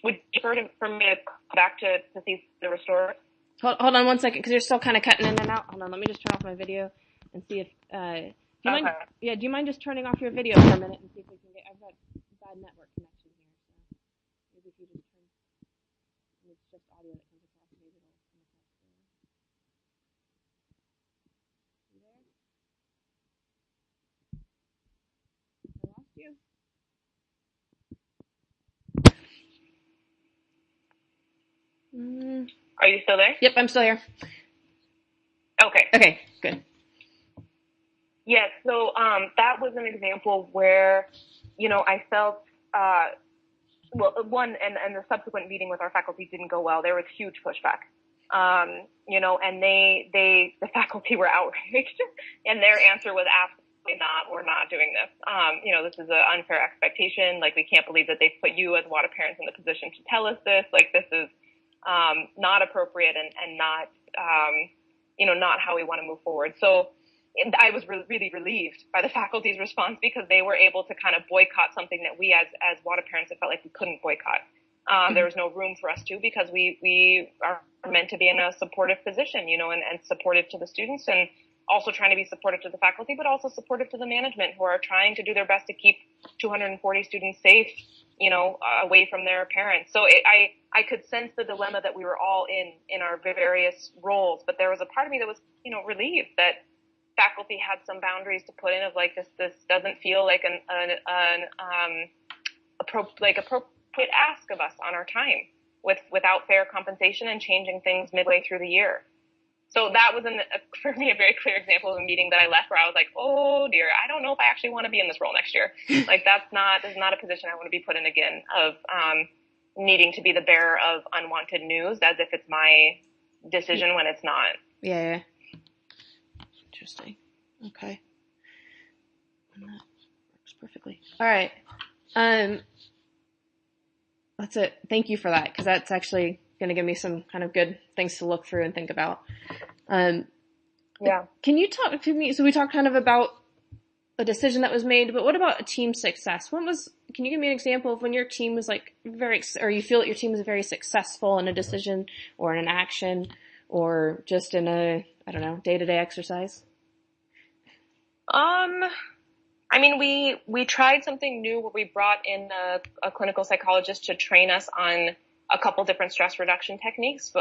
Would you prefer for me to come back to see the restore? Hold on one second, because you're still kind of cutting in and out. Hold on, let me just turn off my video and see if, do you mind, do you mind just turning off your video for a minute and see if we can get, I've got bad network connection here, so maybe if you just turn, and it's just audio that comes across, maybe it'll come across clearer. You there? I lost you? Are you still there? Yep, I'm still here. Okay. Okay, good. Yes, so that was an example where, I felt, one, and the subsequent meeting with our faculty didn't go well. There was huge pushback, and the faculty were outraged, and their answer was absolutely not, we're not doing this. This is an unfair expectation. Like, we can't believe that they've put you as WADA parents in the position to tell us this. Like, this is not appropriate and not, not how we want to move forward. So I was really relieved by the faculty's response, because they were able to kind of boycott something that we as WADA parents, it felt like we couldn't boycott. There was no room for us to, because we are meant to be in a supportive position, and supportive to the students, and also trying to be supportive to the faculty, but also supportive to the management, who are trying to do their best to keep 240 students safe, away from their parents. So I could sense the dilemma that we were all in our various roles, but there was a part of me that was, relieved that faculty had some boundaries to put in of like, this doesn't feel like an appropriate ask of us on our time without fair compensation and changing things midway through the year. So that was for me a very clear example of a meeting that I left where I was like, oh dear, I don't know if I actually want to be in this role next year. Like, this is not a position I want to be put in again, of needing to be the bearer of unwanted news as if it's my decision when it's not. Yeah. Interesting. Okay. And that works perfectly. All right. That's it. Thank you for that, because that's actually going to give me some kind of good things to look through and think about. Yeah. Can you talk to me? So we talked kind of about a decision that was made, but what about a team success? Can you give me an example of when your team was like or you feel that your team was very successful in a decision or in an action or just in a, I don't know, day-to-day exercise? I mean, we tried something new where we brought in a clinical psychologist to train us on a couple different stress reduction techniques,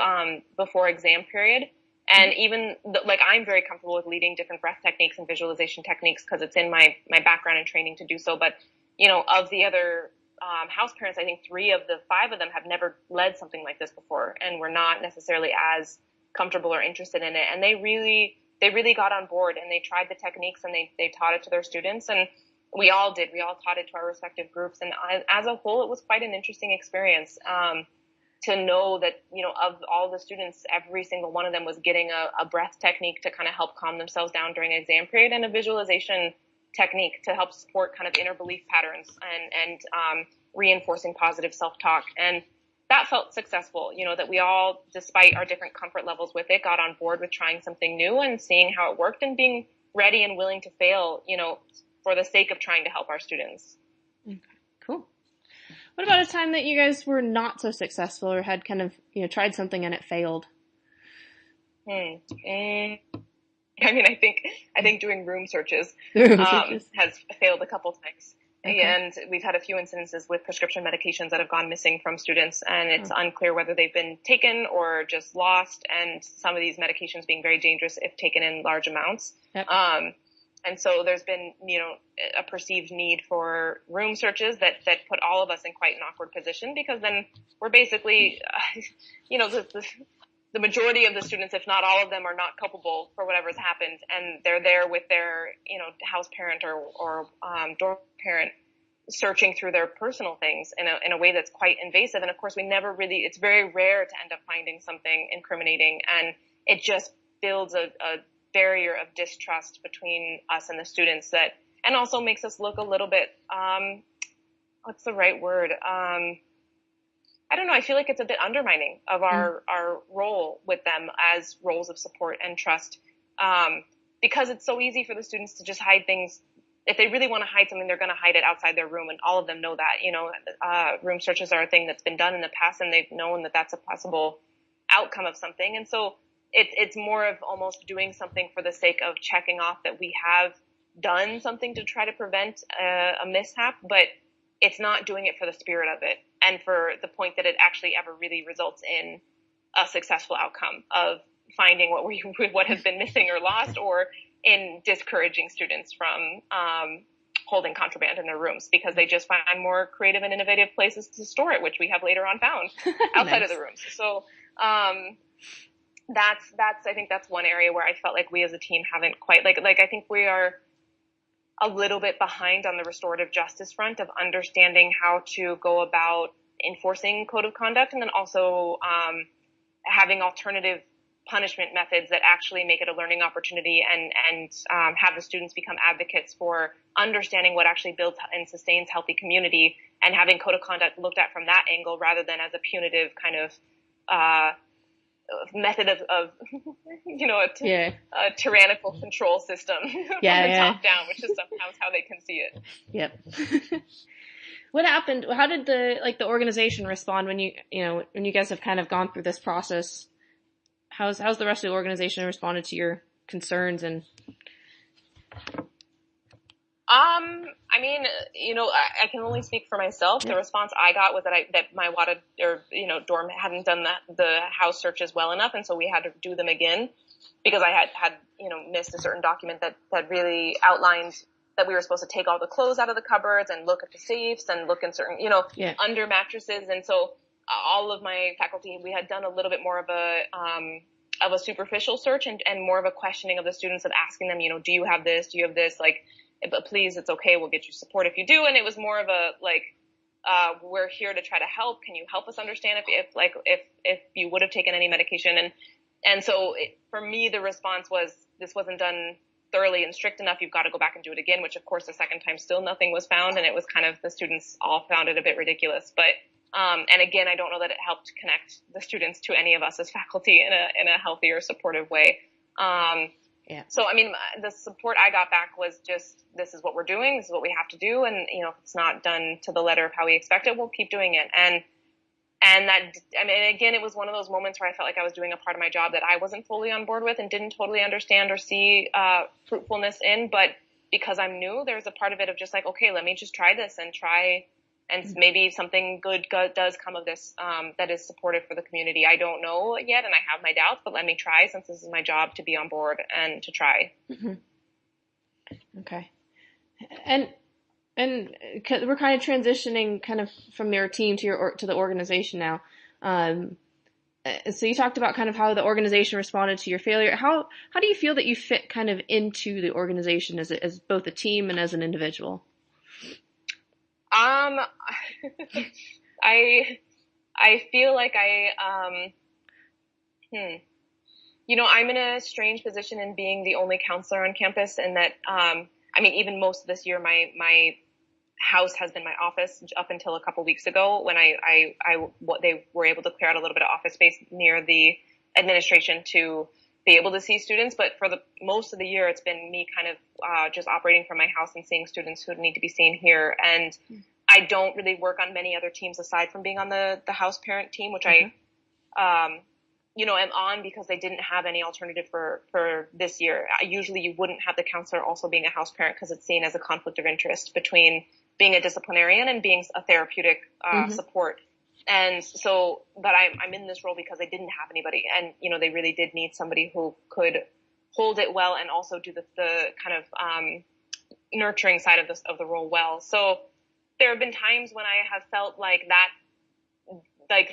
before exam period. And even I'm very comfortable with leading different breath techniques and visualization techniques, because it's in my background and training to do so. But, of the other, house parents, I think 3 of the 5 of them have never led something like this before, and were not necessarily as comfortable or interested in it. And they really got on board, and they tried the techniques, and they taught it to their students, and we all did. We all taught it to our respective groups. And as a whole, it was quite an interesting experience, to know that, of all the students, every single one of them was getting a breath technique to kind of help calm themselves down during exam period, and a visualization technique to help support kind of inner belief patterns and reinforcing positive self-talk. And that felt successful, that we all, despite our different comfort levels with it, got on board with trying something new and seeing how it worked, and being ready and willing to fail, for the sake of trying to help our students. Okay, cool. What about a time that you guys were not so successful, or had kind of, tried something and it failed? I mean, I think doing room searches, has failed a couple times. Okay. And we've had a few incidences with prescription medications that have gone missing from students, and it's unclear whether they've been taken or just lost, and some of these medications being very dangerous if taken in large amounts. Yep. And so there's been, a perceived need for room searches that put all of us in quite an awkward position, because then we're basically, the majority of the students, if not all of them, are not culpable for whatever's happened, and they're there with their, house parent or dorm parent, searching through their personal things in a way that's quite invasive. And of course, it's very rare to end up finding something incriminating, and it just builds a barrier of distrust between us and the students, and also makes us look a little bit, what's the right word? I don't know. I feel like it's a bit undermining of our role with them as roles of support and trust, because it's so easy for the students to just hide things if they really want to hide something, they're going to hide it outside their room, and all of them know that. Room searches are a thing that's been done in the past, and they've known that that's a possible outcome of something. And so it's more of almost doing something for the sake of checking off that we have done something to try to prevent a mishap, but it's not doing it for the spirit of it and for the point that it actually ever really results in a successful outcome of finding what has been missing or lost, or in discouraging students from holding contraband in their rooms because they just find more creative and innovative places to store it, which we have later on found outside of the rooms. So I think that's one area where I felt like we as a team haven't quite, like I think we are a little bit behind on the restorative justice front of understanding how to go about enforcing code of conduct, and then also having alternative punishment methods that actually make it a learning opportunity and have the students become advocates for understanding what actually builds and sustains healthy community, and having code of conduct looked at from that angle rather than as a punitive kind of method of a tyrannical control system from the top down, which is sometimes how they can see it. Yep. What happened? How did the organization respond when you guys have kind of gone through this process? How's the rest of the organization responded to your concerns? And I can only speak for myself. The response I got was that my WADA dorm hadn't done the house searches well enough, and so we had to do them again because I had missed a certain document that really outlined that we were supposed to take all the clothes out of the cupboards and look at the safes and look in certain under mattresses, and so all of my faculty, we had done a little bit more of a superficial search and more of a questioning of the students, of asking them, do you have this? Do you have this? But please, it's okay. We'll get you support if you do. And it was more of a, we're here to try to help. Can you help us understand if you would have taken any medication? And so for me, the response was, this wasn't done thoroughly and strict enough. You've got to go back and do it again, which of course the second time still nothing was found. And it was kind of, the students all found it a bit ridiculous. But and again, I don't know that it helped connect the students to any of us as faculty in a healthier, supportive way. So, the support I got back was just, this is what we're doing. This is what we have to do. And, if it's not done to the letter of how we expect it, we'll keep doing it. And that, again, it was one of those moments where I felt like I was doing a part of my job that I wasn't fully on board with and didn't totally understand or see fruitfulness in. But because I'm new, there's a part of it of just okay, let me just try this and maybe something good does come of this that is supportive for the community. I don't know yet, and I have my doubts, but let me try, since this is my job to be on board and to try. Mm-hmm. Okay. And we're kind of transitioning kind of from your team to the organization now. So you talked about kind of how the organization responded to your failure. How do you feel that you fit kind of into the organization as both a team and as an individual? I feel like I'm in a strange position in being the only counselor on campus, and that, even most of this year, my house has been my office up until a couple weeks ago when they were able to clear out a little bit of office space near the administration to be able to see students. But for the most of the year, it's been me kind of just operating from my house and seeing students who need to be seen here. And I don't really work on many other teams aside from being on the house parent team, which I am on because they didn't have any alternative for this year. Usually you wouldn't have the counselor also being a house parent because it's seen as a conflict of interest between being a disciplinarian and being a therapeutic support. And so, but I'm in this role because they didn't have anybody, and they really did need somebody who could hold it well and also do the kind of nurturing side of the role well. So there have been times when I have felt like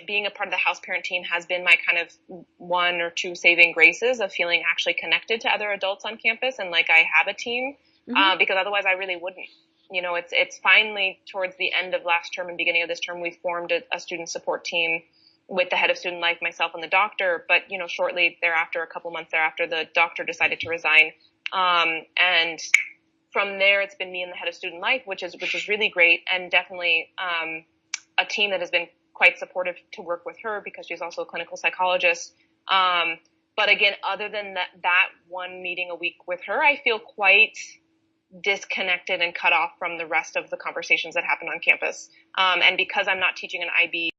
being a part of the house parent team has been my kind of one or two saving graces of feeling actually connected to other adults on campus and like I have a team, because otherwise I really wouldn't. It's finally towards the end of last term and beginning of this term, we formed a student support team with the head of student life, myself, and the doctor. But, shortly thereafter, a couple months thereafter, the doctor decided to resign. And from there, it's been me and the head of student life, which is really great, and definitely a team that has been quite supportive to work with her because she's also a clinical psychologist. But again, other than that one meeting a week with her, I feel quite disconnected and cut off from the rest of the conversations that happen on campus. And because I'm not teaching an IB